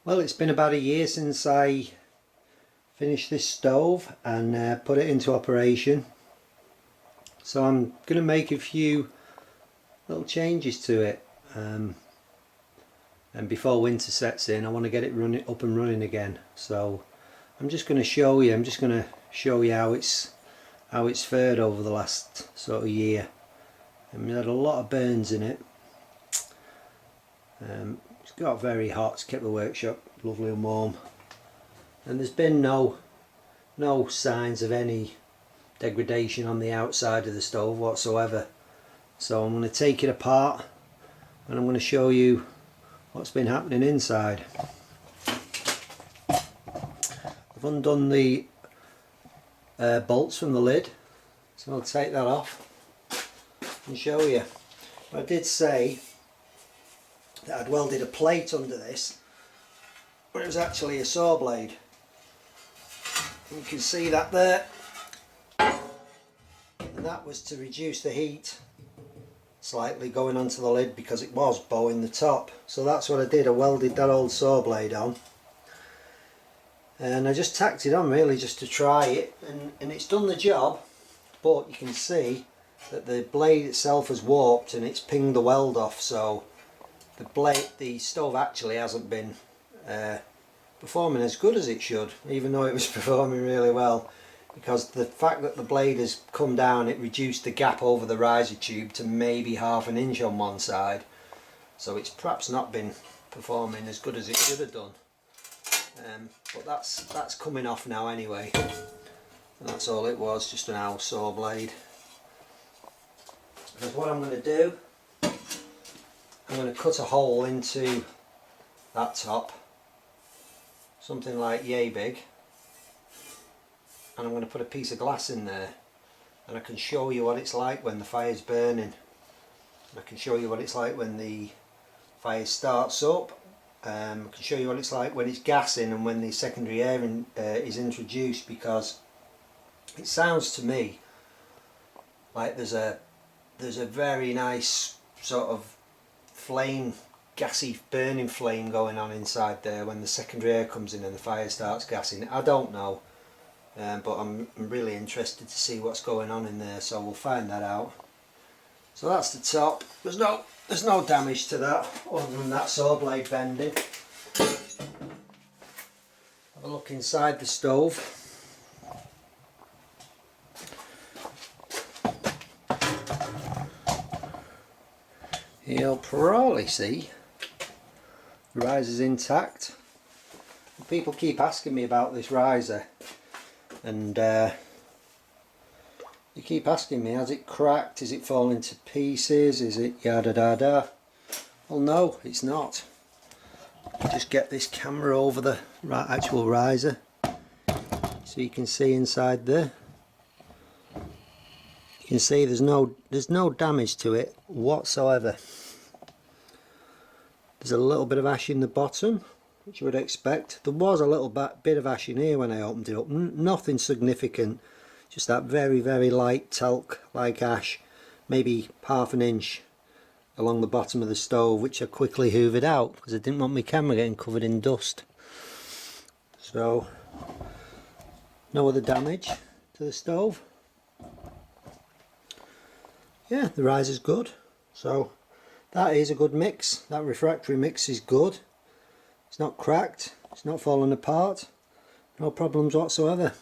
Well, it's been about a year since I finished this stove and put it into operation. So I'm going to make a few little changes to it. And before winter sets in, I want to get it up and running again. So I'm just going to show you. How it's fared over the last sort of year. And we had a lot of burns in it. It's got very hot. It's kept the workshop lovely and warm. And there's been no signs of any degradation on the outside of the stove whatsoever. So I'm going to take it apart and I'm going to show you what's been happening inside. I've undone the bolts from the lid, so I'll take that off and show you. I did say that I'd welded a plate under this, but it was actually a saw blade. You can see that there, and that was to reduce the heat slightly going onto the lid because it was bowing the top. So that's what I did. I welded that old saw blade on and I just tacked it on really just to try it, and it's done the job, but you can see that the blade itself has warped and it's pinged the weld off. So the stove actually hasn't been performing as good as it should, even though it was performing really well, because the fact that the blade has come down, it reduced the gap over the riser tube to maybe ½ an inch on one side, so it's perhaps not been performing as good as it should have done. But that's coming off now anyway, and that's all it was, just an old saw blade. Because what I'm going to do, I'm going to cut a hole into that top, something like yay big, and I'm going to put a piece of glass in there, and I can show you what it's like when the fire's burning. I can show you what it's like when the fire starts up. I can show you what it's like when it's gassing and when the secondary air is introduced, because it sounds to me like there's a very nice sort of flame, gassy burning flame going on inside there when the secondary air comes in and the fire starts gassing. I don't know, but I'm really interested to see what's going on in there, so we'll find that out. So that's the top. There's no damage to that other than that saw blade bending. Have a look inside the stove. You'll probably see the riser's intact. People keep asking me about this riser, and you keep asking me, has it cracked, is it falling to pieces, is it yada da da. Well, no, it's not. Just get this camera over the actual riser so you can see inside there. You can see there's no damage to it whatsoever. There's a little bit of ash in the bottom, which you would expect. There was a little bit of ash in here when I opened it up. Nothing significant, just that very light talc like ash, maybe ½ an inch along the bottom of the stove, which I quickly hoovered out because I didn't want my camera getting covered in dust. So no other damage to the stove. Yeah, the riser's good. So that is a good mix. That refractory mix is good. It's not cracked, it's not falling apart, no problems whatsoever.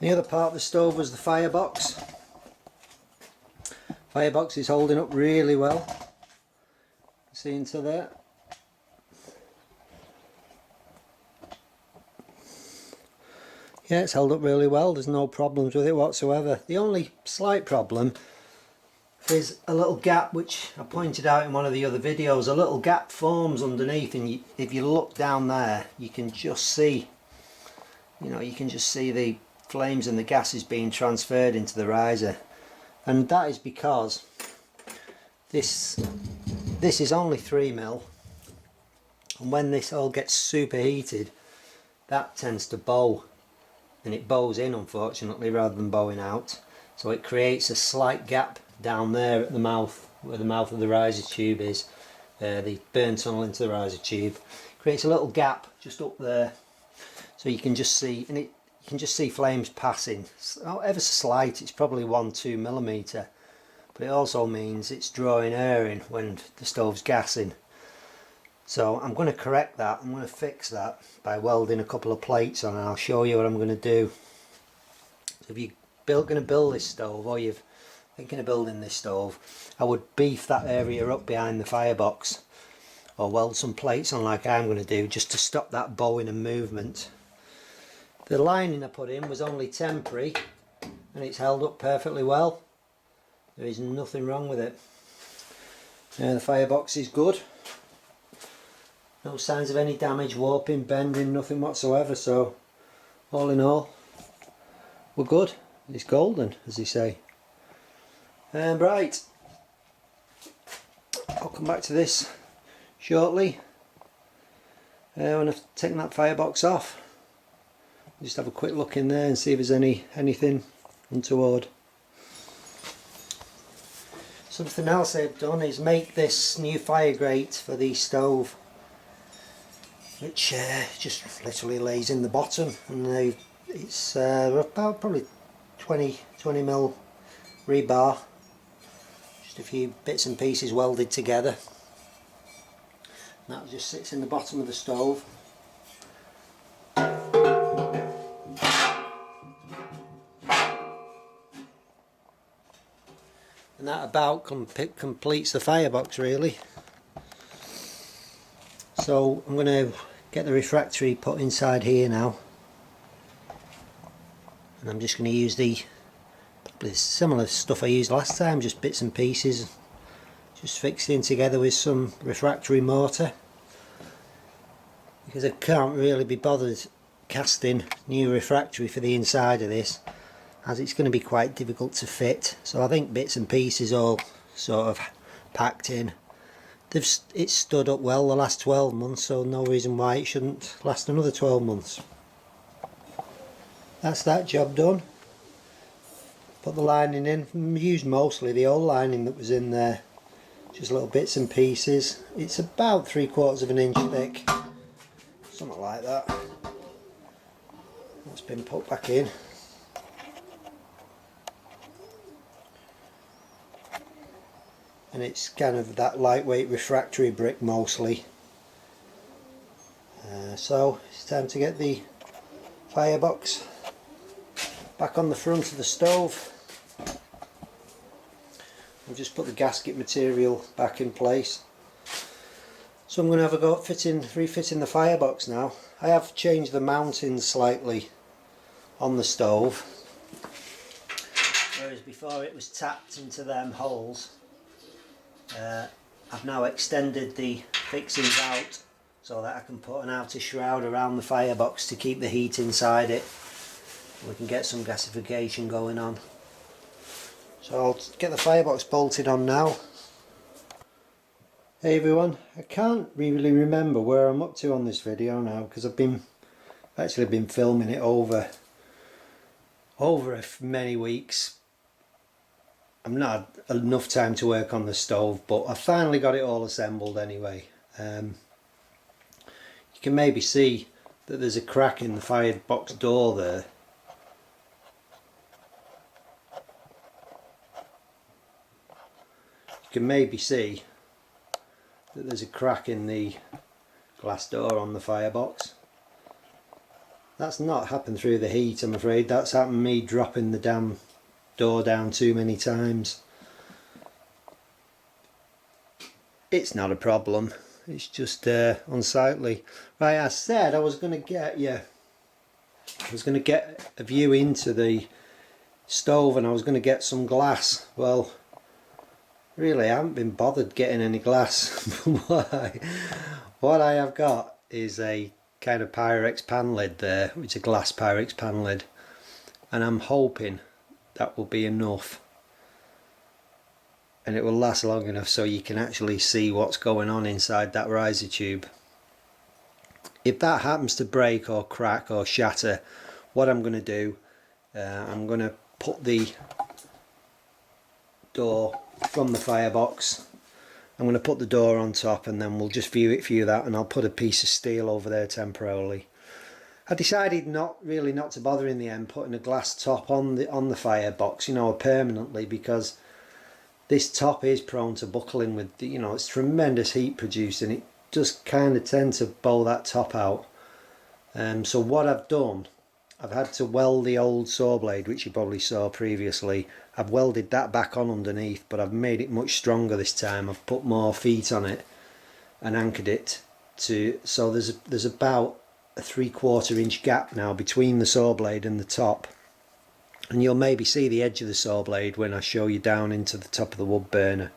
The other part of the stove was the firebox. Firebox is holding up really well. See into there. Yeah, it's held up really well. There's no problems with it whatsoever. The only slight problem is a little gap, which I pointed out in one of the other videos. A little gap forms underneath, and if you look down there, you can just see, you can just see the flames and the gases being transferred into the riser, and that is because this is only 3mm, and when this all gets superheated, that tends to bow, and it bows in, unfortunately, rather than bowing out. So it creates a slight gap down there at the mouth, where the mouth of the riser tube is, the burn tunnel into the riser tube. creates a little gap just up there, so you can just see, and you can just see flames passing. It's ever so slight, it's probably 1-2 millimeter, but it also means it's drawing air in when the stove's gassing. So I'm going to correct that. I'm going to fix that by welding a couple of plates on, and I'll show you what I'm going to do. So if you're going to build this stove, or you're thinking of building this stove, I would beef that area up behind the firebox, or weld some plates on like I'm going to do, just to stop that bowing and movement. The lining I put in was only temporary, and it's held up perfectly well. There is nothing wrong with it. The firebox is good. No signs of any damage, warping, bending, nothing whatsoever. So all in all, we're good. It's golden, as they say. Right, I'll come back to this shortly when I've taken that firebox off. Just have a quick look in there and see if there's anything untoward. Something else I've done is make this new fire grate for the stove, which just literally lays in the bottom, and it's about probably 20mm rebar, just a few bits and pieces welded together, and that just sits in the bottom of the stove. And that about completes the firebox really. So I'm going to get the refractory put inside here now, and I'm just going to use probably similar stuff I used last time, just bits and pieces, just fixed in together with some refractory mortar, because I can't really be bothered casting new refractory for the inside of this, as it's going to be quite difficult to fit. So I think bits and pieces all sort of packed in. It's stood up well the last 12 months, so no reason why it shouldn't last another 12 months. That's that job done. Put the lining in. Used mostly the old lining that was in there, just little bits and pieces. It's about 3/4 of an inch thick, something like that. That's been put back in. And it's kind of that lightweight refractory brick mostly. So it's time to get the firebox back on the front of the stove. I've just put the gasket material back in place. So I'm going to have a go at refitting the firebox now. I have changed the mounting slightly on the stove, whereas before it was tapped into them holes. I've now extended the fixings out so that I can put an outer shroud around the firebox to keep the heat inside it. We can get some gasification going on. So I'll get the firebox bolted on now. Hey everyone, I can't really remember where I'm up to on this video now, because I've actually been filming it over many weeks. I've not had enough time to work on the stove, but I finally got it all assembled anyway. You can maybe see that there's a crack in the firebox door there. You can maybe see that there's a crack in the glass door on the firebox. That's not happened through the heat, I'm afraid. That's happened me dropping the damn door down too many times. It's not a problem, it's just unsightly. Right, I said I was going to get a view into the stove, and I was going to get some glass. Well, really I haven't been bothered getting any glass. Why? What I have got is a kind of Pyrex pan lid there, which is a glass Pyrex pan lid, and I'm hoping that will be enough, and it will last long enough so you can actually see what's going on inside that riser tube. If that happens to break or crack or shatter, what I'm going to do, I'm going to put the door from the firebox I'm going to put the door on top, and then we'll just view that, and I'll put a piece of steel over there temporarily. I decided not to bother in the end putting a glass top on the firebox, you know, permanently, because this top is prone to buckling with the, you know, it's tremendous heat produced, and it just kind of tend to bow that top out. So what I've done, I've had to weld the old saw blade, which you probably saw previously. I've welded that back on underneath, but I've made it much stronger this time. I've put more feet on it and anchored it to, so there's about a 3/4 inch gap now between the saw blade and the top, and you'll maybe see the edge of the saw blade when I show you down into the top of the wood burner.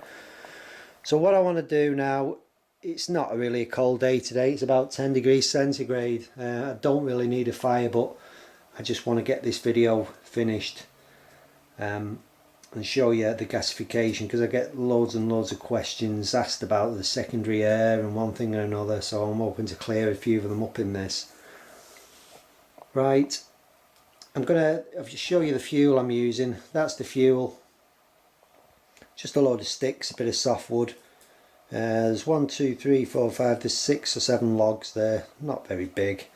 So what I want to do now, it's not really a cold day today, it's about 10 degrees centigrade. I don't really need a fire, but I just want to get this video finished and show you the gasification, because I get loads and loads of questions asked about the secondary air and one thing and another, so I'm hoping to clear a few of them up in this. Right, I'm going to show you the fuel I'm using. That's the fuel, just a load of sticks, a bit of softwood. There's 1, 2, 3, 4, 5, there's 6 or 7 logs there, not very big.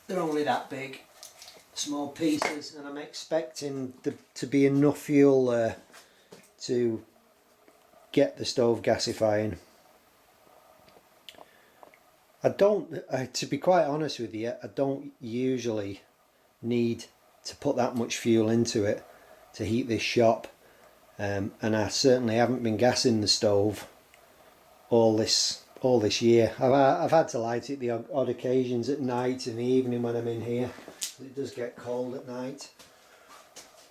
They're only that big, small pieces, and I'm expecting to be enough fuel there to get the stove gasifying. To be quite honest with you, I don't usually need to put that much fuel into it to heat this shop, and I certainly haven't been gassing the stove all this year. I've had to light it the odd occasions at night in the evening when I'm in here. It does get cold at night,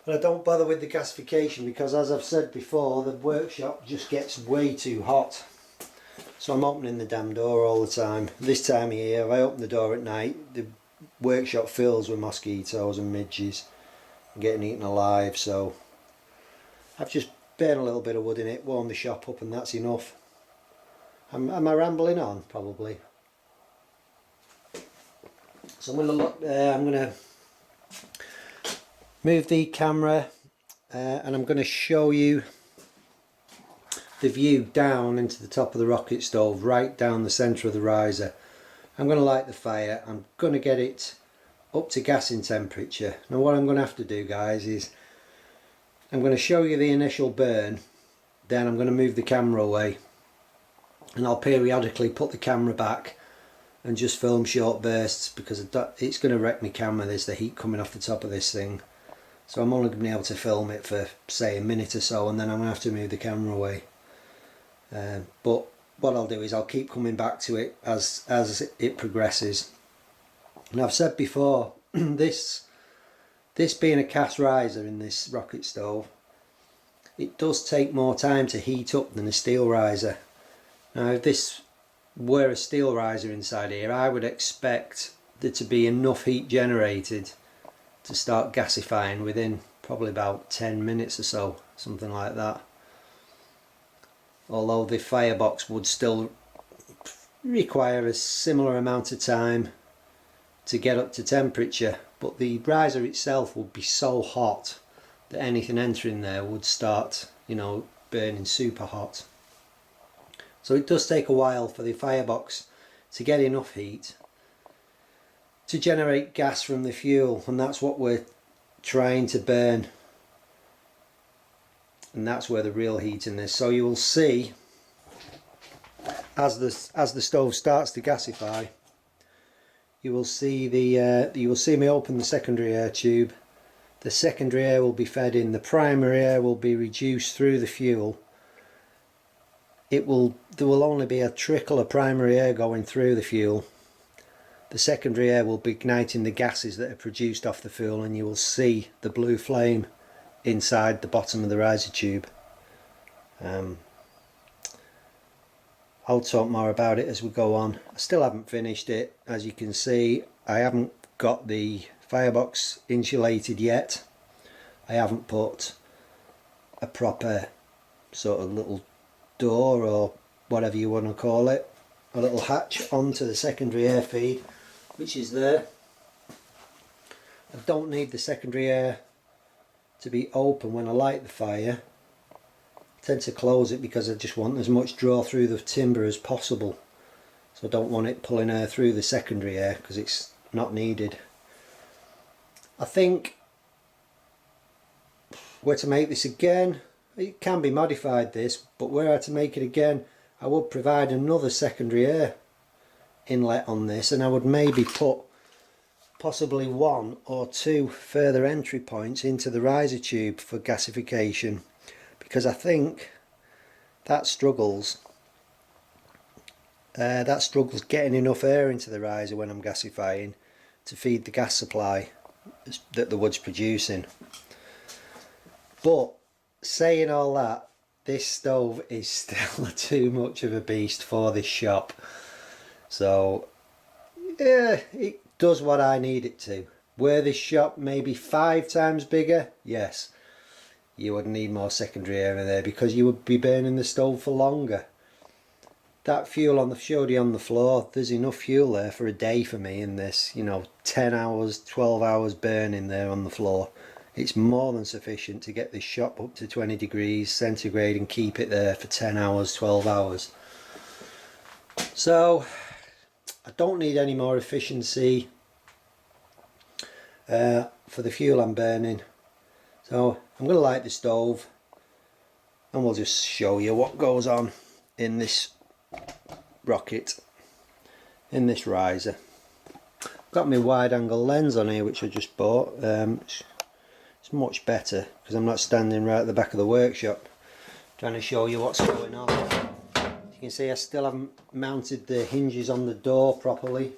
but I don't bother with the gasification because, as I've said before, the workshop just gets way too hot. So I'm opening the damn door all the time. This time of year, if I open the door at night, the workshop fills with mosquitoes and midges getting eaten alive. So I've just burned a little bit of wood in it, warmed the shop up, and that's enough. Am I rambling on? Probably. So I'm going to move the camera and I'm going to show you the view down into the top of the rocket stove, right down the centre of the riser. I'm going to light the fire. I'm going to get it up to gassing temperature. Now what I'm going to have to do, guys, is I'm going to show you the initial burn, then I'm going to move the camera away, and I'll periodically put the camera back and just film short bursts, because it's going to wreck my camera. There's the heat coming off the top of this thing, so I'm only going to be able to film it for say a minute or so, and then I'm going to have to move the camera away. But what I'll do is I'll keep coming back to it as it progresses. And I've said before, this being a cast riser in this rocket stove, it does take more time to heat up than a steel riser. Now if this were a steel riser inside here, I would expect there to be enough heat generated to start gasifying within probably about 10 minutes or so, something like that. Although the firebox would still require a similar amount of time to get up to temperature, but the riser itself would be so hot that anything entering there would start, you know, burning super hot. So it does take a while for the firebox to get enough heat to generate gas from the fuel, and that's what we're trying to burn, and that's where the real heat in this. So you will see as the stove starts to gasify, you will see me open the secondary air tube. The secondary air will be fed in, the primary air will be reduced through the fuel. There will only be a trickle of primary air going through the fuel. The secondary air will be igniting the gases that are produced off the fuel, and you will see the blue flame inside the bottom of the riser tube. I'll talk more about it as we go on. I still haven't finished it. As you can see, I haven't got the firebox insulated yet. I haven't put a proper sort of little door, or whatever you want to call it, a little hatch onto the secondary air feed, which is there. I don't need the secondary air to be open when I light the fire, tend to close it because I just want as much draw through the timber as possible. So I don't want it pulling air through the secondary air because it's not needed. I think were to make this again, it can be modified this, but were I to make it again, I would provide another secondary air inlet on this, and I would maybe put possibly 1 or 2 further entry points into the riser tube for gasification, because I think that struggles getting enough air into the riser when I'm gasifying to feed the gas supply that the wood's producing. But saying all that, this stove is still too much of a beast for this shop. So yeah, it does what I need it to. Were this shop maybe 5 times bigger, yes, you would need more secondary air in there because you would be burning the stove for longer. That fuel showed you on the floor, there's enough fuel there for a day for me in this, you know, 10 hours, 12 hours burning there on the floor. It's more than sufficient to get this shop up to 20 degrees centigrade and keep it there for 10 hours, 12 hours. So I don't need any more efficiency for the fuel I'm burning. So I'm going to light the stove and we'll just show you what goes on in this rocket, in this riser. Got my wide angle lens on here which I just bought. It's much better because I'm not standing right at the back of the workshop trying to show you what's going on. You can see I still haven't mounted the hinges on the door properly.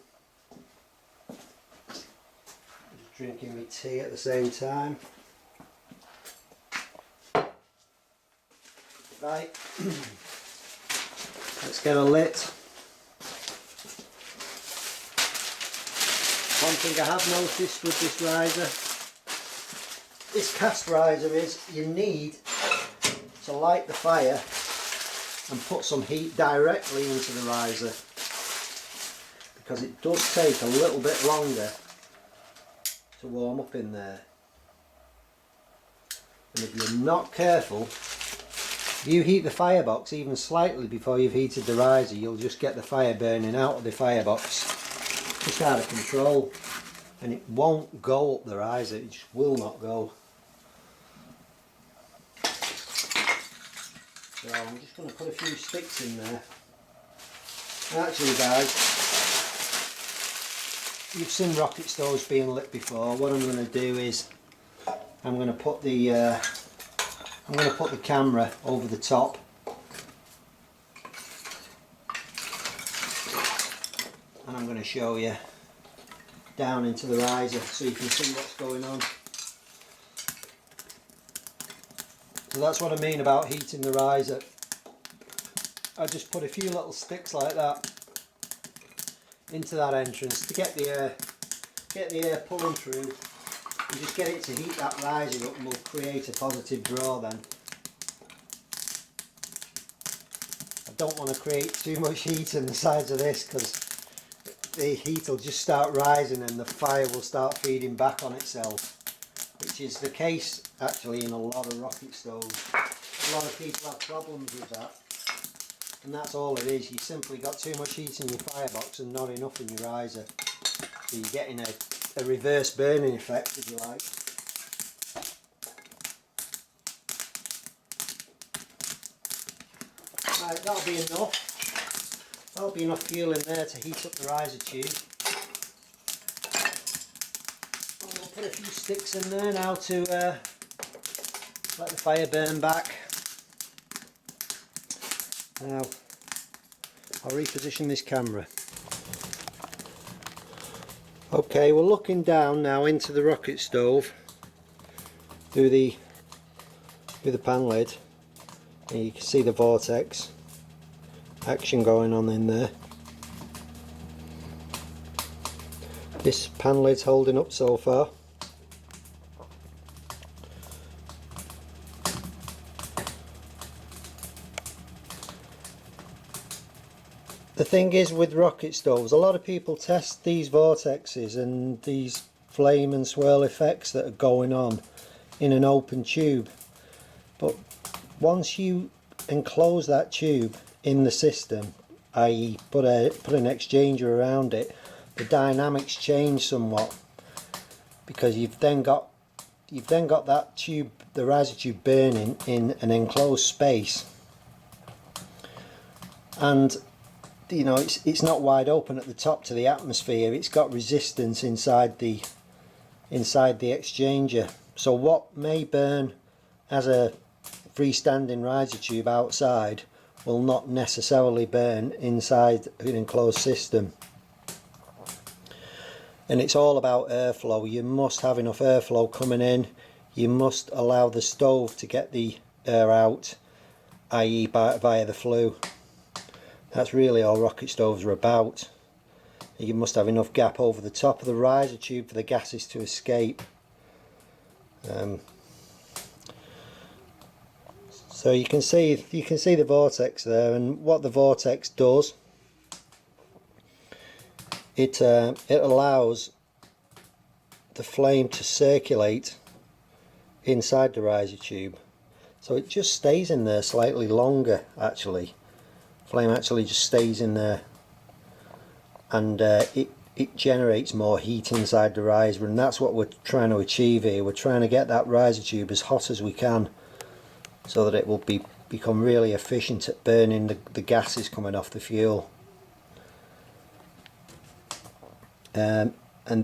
Just drinking my tea at the same time. Right, let's get her lit. One thing I have noticed with this riser, this cast riser, is you need to light the fire and put some heat directly into the riser because it does take a little bit longer to warm up in there. And if you're not careful, if you heat the firebox even slightly before you've heated the riser, you'll just get the fire burning out of the firebox just out of control, and it won't go up the riser, it just will not go. So I'm just going to put a few sticks in there. And actually guys, you've seen rocket stoves being lit before. What I'm going to do is I'm going to put the camera over the top and I'm going to show you down into the riser so you can see what's going on. So that's what I mean about heating the riser. I just put a few little sticks like that into that entrance to get the air pulling through, and just get it to heat that riser up, and will create a positive draw then. I don't want to create too much heat in the sides of this because the heat will just start rising and the fire will start feeding back on itself, which is the case actually in a lot of rocket stoves. A lot of people have problems with that, and that's all it is. You simply got too much heat in your firebox and not enough in your riser, so you're getting a reverse burning effect, if you like. Right, that'll be enough. That'll be enough fuel in there to heat up the riser tube. And we'll put a few sticks in there now to let the fire burn back. Now, I'll reposition this camera. Okay, we're looking down now into the rocket stove through the pan lid, and you can see the vortex action going on in there. This pan lid's holding up so far. The thing is with rocket stoves, a lot of people test these vortexes and these flame and swirl effects that are going on in an open tube, but once you enclose that tube in the system, i.e. put an exchanger around it, the dynamics change somewhat, because you've then got that tube, the riser tube, burning in an enclosed space, and you know it's not wide open at the top to the atmosphere. It's got resistance inside the exchanger. So what may burn as a freestanding riser tube outside will not necessarily burn inside an enclosed system. And it's all about airflow. You must have enough airflow coming in. You must allow the stove to get the air out, i.e. via the flue. That's really all rocket stoves are about. You must have enough gap over the top of the riser tube for the gases to escape. So you can see the vortex there, and what the vortex does, it allows the flame to circulate inside the riser tube, so it just stays in there slightly longer. Actually, flame actually just stays in there, and it generates more heat inside the riser, and that's what we're trying to achieve here. We're trying to get that riser tube as hot as we can, so that it will become really efficient at burning the gases coming off the fuel. And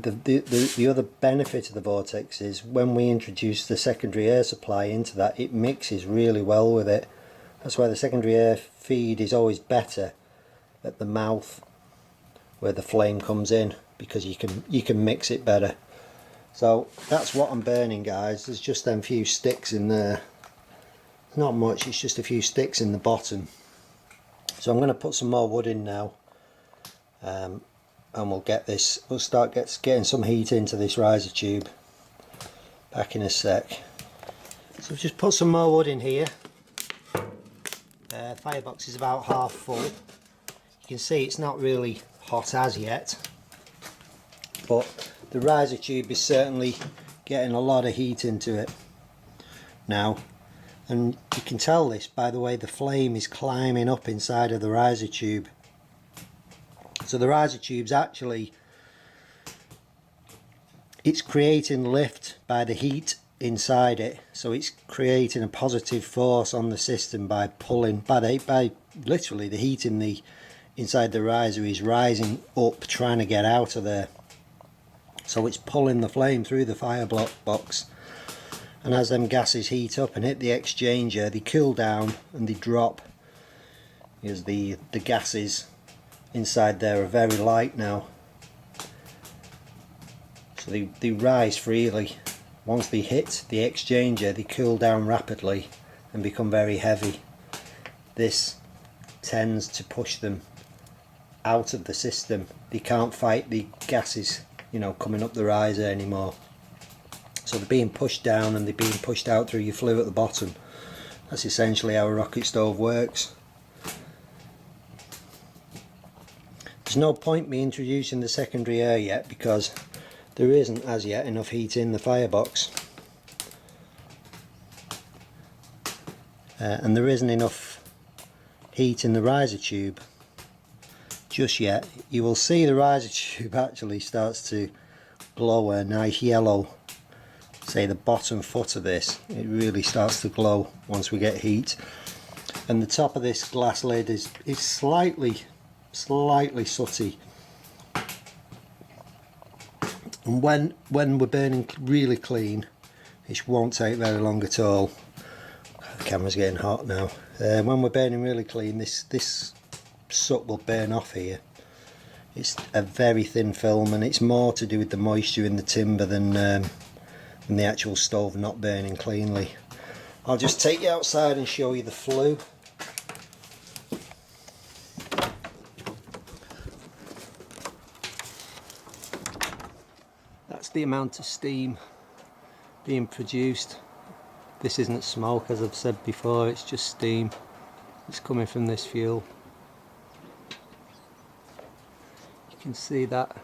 the other benefit of the vortex is when we introduce the secondary air supply into that, it mixes really well with it. That's why the secondary air feed is always better at the mouth where the flame comes in, because you can mix it better. So that's what I'm burning, guys. There's just them few sticks in there. Not much, it's just a few sticks in the bottom. So I'm going to put some more wood in now, and we'll start getting some heat into this riser tube. Back in a sec. So I've just put some more wood in here. Firebox is about half full. You can see it's not really hot as yet, but the riser tube is certainly getting a lot of heat into it now. And you can tell this by the way the flame is climbing up inside of the riser tube. So the riser tube's actually, it's creating lift by the heat inside it. So it's creating a positive force on the system by pulling, by literally the heat inside the riser is rising up, trying to get out of there. So it's pulling the flame through the firebox. And as them gases heat up and hit the exchanger, they cool down and they drop, because the gases inside there are very light now. So they rise freely. Once they hit the exchanger, they cool down rapidly and become very heavy. This tends to push them out of the system. They can't fight the gases, you know, coming up the riser anymore. So they're being pushed down and they're being pushed out through your flue at the bottom. That's essentially how a rocket stove works. There's no point me introducing the secondary air yet, because there isn't as yet enough heat in the firebox. And there isn't enough heat in the riser tube just yet. You will see the riser tube actually starts to glow a nice yellow. Say the bottom foot of this, it really starts to glow once we get heat, and the top of this glass lid is slightly sooty. And when we're burning really clean, it won't take very long at all. The camera's getting hot now. When we're burning really clean, this soot will burn off here. It's a very thin film, and it's more to do with the moisture in the timber than the actual stove not burning cleanly. I'll just take you outside and show you the flue. That's the amount of steam being produced. This isn't smoke, as I've said before, it's just steam. It's coming from this fuel. You can see that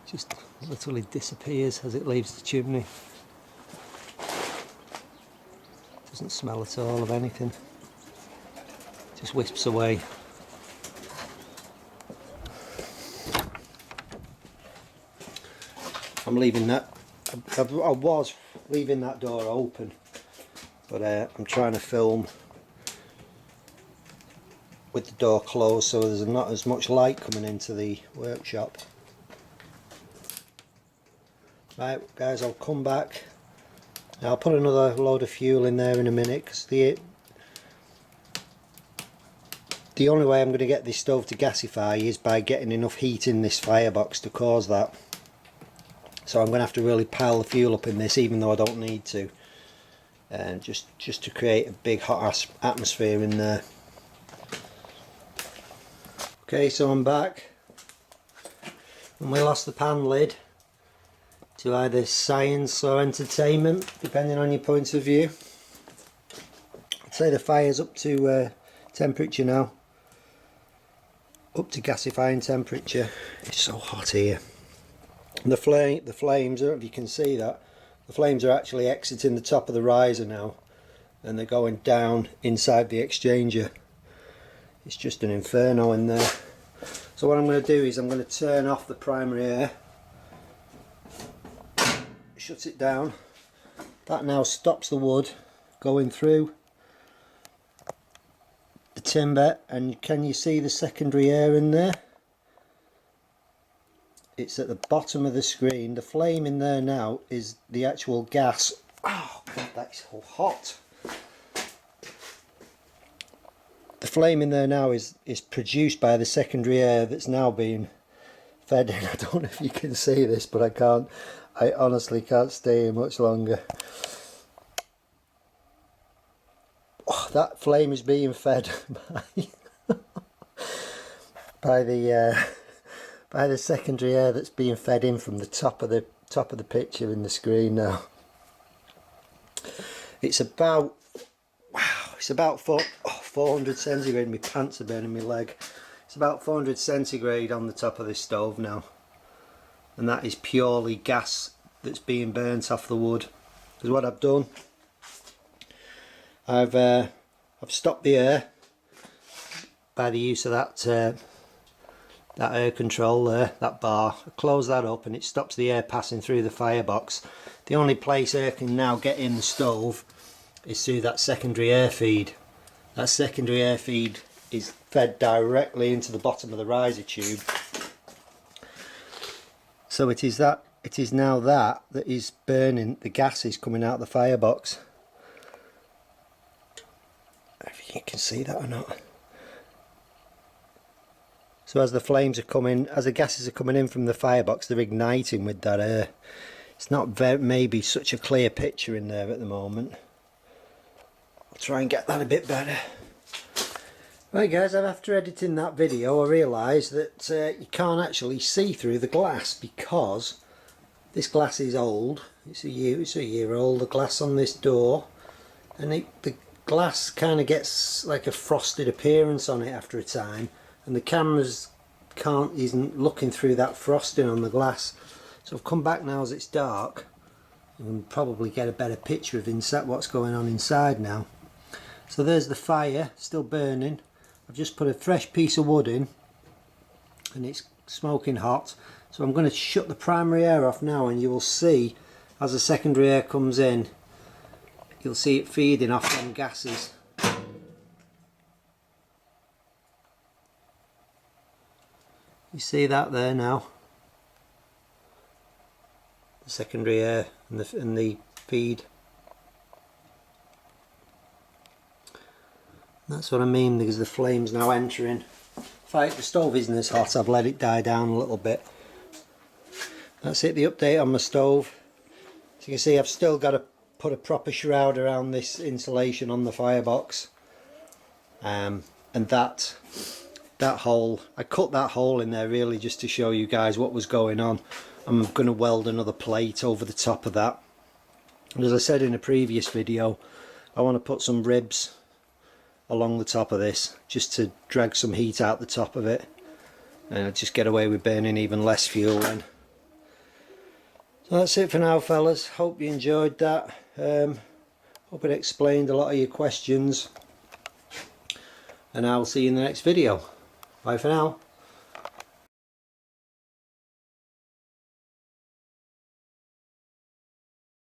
just literally disappears as it leaves the chimney. Doesn't smell at all of anything. Just wisps away. I'm leaving that. I was leaving that door open, but I'm trying to film with the door closed so there's not as much light coming into the workshop. Right guys, I'll come back. Now I'll put another load of fuel in there in a minute, because the only way I'm going to get this stove to gasify is by getting enough heat in this firebox to cause that. So I'm going to have to really pile the fuel up in this, even though I don't need to, and just to create a big hot atmosphere in there. Okay, so I'm back, and we lost the pan lid to either science or entertainment, depending on your point of view. I'd say the fire's up to temperature now, up to gasifying temperature. It's so hot here. And the flames, I don't know if you can see that, the flames are actually exiting the top of the riser now, and they're going down inside the exchanger. It's just an inferno in there. So what I'm going to do is I'm going to turn off the primary air, shut it down. That now stops the wood going through the timber, and can you see the secondary air in there? It's at the bottom of the screen. The flame in there now is the actual gas. Oh god, that's so hot. The flame in there now is produced by the secondary air that's now being fed in. I don't know if you can see this, but I honestly can't stay here much longer. Oh, that flame is being fed by the secondary air that's being fed in from the top of the picture in the screen now. It's about 400 centigrade. My pants are burning my leg. It's about 400 centigrade on the top of this stove now, and that is purely gas that's being burnt off the wood. Because what I've done, I've stopped the air by the use of that air control there, that bar. I close that up and it stops the air passing through the firebox. The only place air can now get in the stove is through that secondary air feed. That secondary air feed is fed directly into the bottom of the riser tube. So it is now that is burning. The gas is coming out of the firebox. If you can see that or not. So as the flames are coming, as the gases are coming in from the firebox, they're igniting with that air. It's not maybe such a clear picture in there at the moment. I'll try and get that a bit better. Right guys, after editing that video I realised that you can't actually see through the glass, because this glass is old. It's a year old, the glass on this door, and the glass kind of gets like a frosted appearance on it after a time, and the cameras isn't looking through that frosting on the glass. So I've come back now as it's dark, and can probably get a better picture of inside what's going on inside now. So there's the fire still burning. I've just put a fresh piece of wood in and it's smoking hot. So I'm going to shut the primary air off now, and you will see as the secondary air comes in, you'll see it feeding off them gases. You see that there now? The secondary air and the feed. That's what I mean, because the flame's now entering. In fact, the stove isn't as hot, I've let it die down a little bit. That's it, the update on my stove. As you can see, I've still got to put a proper shroud around this insulation on the firebox. And that hole, I cut that hole in there really just to show you guys what was going on. I'm going to weld another plate over the top of that. And as I said in a previous video, I want to put some ribs along the top of this just to drag some heat out the top of it, and I'll just get away with burning even less fuel then. So that's it for now fellas, hope you enjoyed that. Hope Hope it explained a lot of your questions, and I'll see you in the next video. Bye for now.